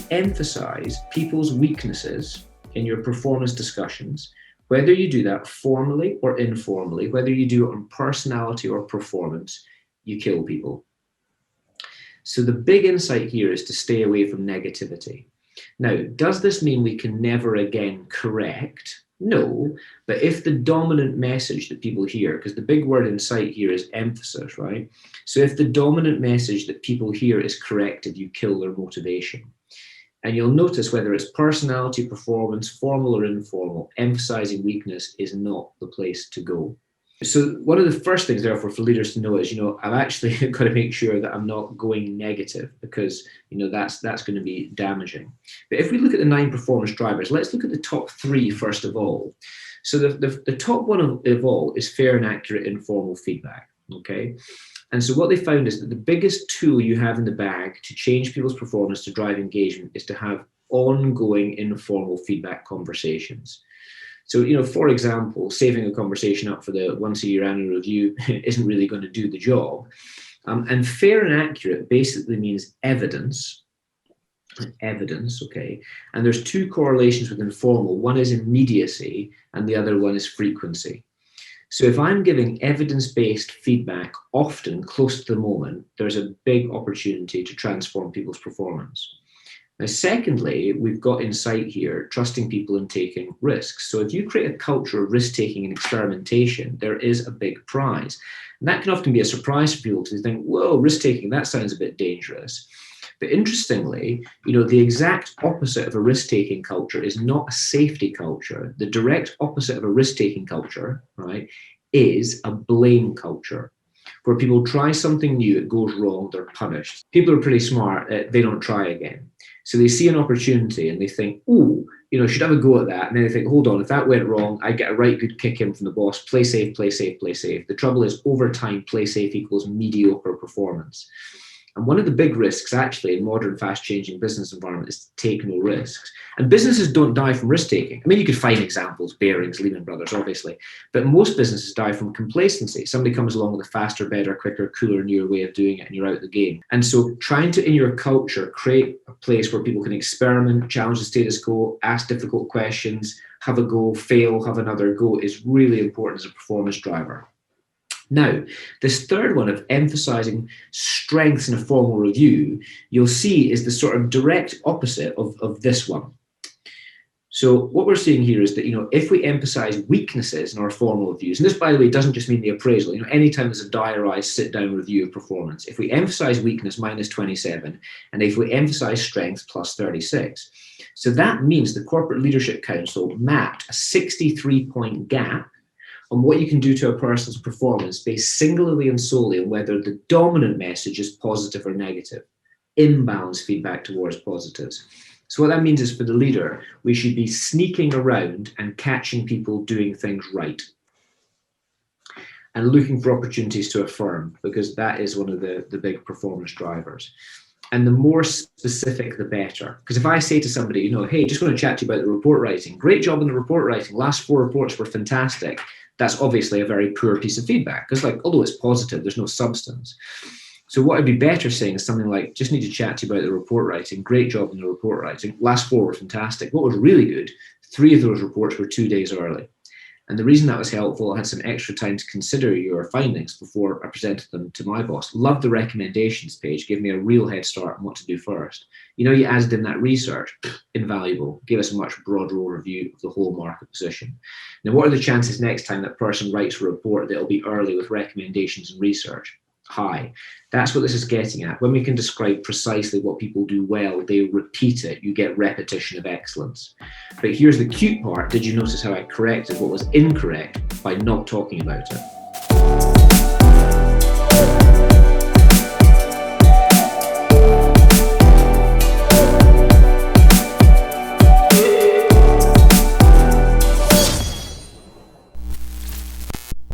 emphasize people's weaknesses in your performance discussions, whether you do that formally or informally, whether you do it on personality or performance, you kill people. So the big insight here is to stay away from negativity. Now, does this mean we can never again correct? No, but if the dominant message that people hear, because the big word in sight here is emphasis, right? So if the dominant message that people hear is corrected, you kill their motivation. And you'll notice whether it's personality, performance, formal or informal, emphasizing weakness is not the place to go. So one of the first things, therefore, for leaders to know is, I've actually got to make sure that I'm not going negative, because, that's going to be damaging. But if we look at the 9 performance drivers, let's look at the top 3 first of all. So the top one of all is fair and accurate informal feedback, okay? And so what they found is that the biggest tool you have in the bag to change people's performance, to drive engagement, is to have ongoing informal feedback conversations. So, for example, saving a conversation up for the once-a-year annual review isn't really going to do the job. And fair and accurate basically means evidence, okay? And there's 2 correlations with informal. One is immediacy, and the other one is frequency. So if I'm giving evidence-based feedback often close to the moment, there's a big opportunity to transform people's performance. Now, secondly, we've got in sight here, trusting people and taking risks. So if you create a culture of risk-taking and experimentation, there is a big prize. And that can often be a surprise for people, because they think, whoa, risk-taking, that sounds a bit dangerous. But interestingly, the exact opposite of a risk-taking culture is not a safety culture. The direct opposite of a risk-taking culture, right, is a blame culture, where people try something new, it goes wrong, they're punished. People are pretty smart, they don't try again. So they see an opportunity and they think, oh, should have a go at that. And then they think, hold on, if that went wrong, I get a right good kick in from the boss. Play safe, play safe, play safe. The trouble is, over time, play safe equals mediocre performance. And one of the big risks, actually, in modern, fast-changing business environment is to take no risks. And businesses don't die from risk-taking. I mean, you could find examples, Bearings, Lehman Brothers, obviously. But most businesses die from complacency. Somebody comes along with a faster, better, quicker, cooler, newer way of doing it, and you're out of the game. And so trying to, in your culture, create a place where people can experiment, challenge the status quo, ask difficult questions, have a go, fail, have another go, is really important as a performance driver. Now, this third one of emphasizing strengths in a formal review, you'll see is the sort of direct opposite of this one. So what we're seeing here is that, if we emphasize weaknesses in our formal reviews, and this, by the way, doesn't just mean the appraisal, anytime there's a diarized sit-down review of performance, if we emphasize weakness, minus 27, and if we emphasize strength, plus 36. So that means the Corporate Leadership Council mapped a 63-point gap on what you can do to a person's performance based singularly and solely on whether the dominant message is positive or negative. Imbalanced feedback towards positives. So what that means is, for the leader, we should be sneaking around and catching people doing things right, and looking for opportunities to affirm, because that is one of the big performance drivers. And the more specific, the better. Because if I say to somebody, hey, just want to chat to you about the report writing. Great job in the report writing. Last 4 reports were fantastic. That's obviously a very poor piece of feedback, because, although it's positive, there's no substance. So what I'd be better saying is something like, just need to chat to you about the report writing. Great job in the report writing. Last 4 were fantastic. What was really good, 3 of those reports were 2 days early. And the reason that was helpful, I had some extra time to consider your findings before I presented them to my boss. Loved the recommendations page, gave me a real head start on what to do first. You added in that research, invaluable, gave us a much broader overview of the whole market position. Now, what are the chances next time that person writes a report that'll be early with recommendations and research? High. That's what this is getting at. When we can describe precisely what people do well, they repeat it. You get repetition of excellence. But here's the cute part. Did you notice how I corrected what was incorrect by not talking about it?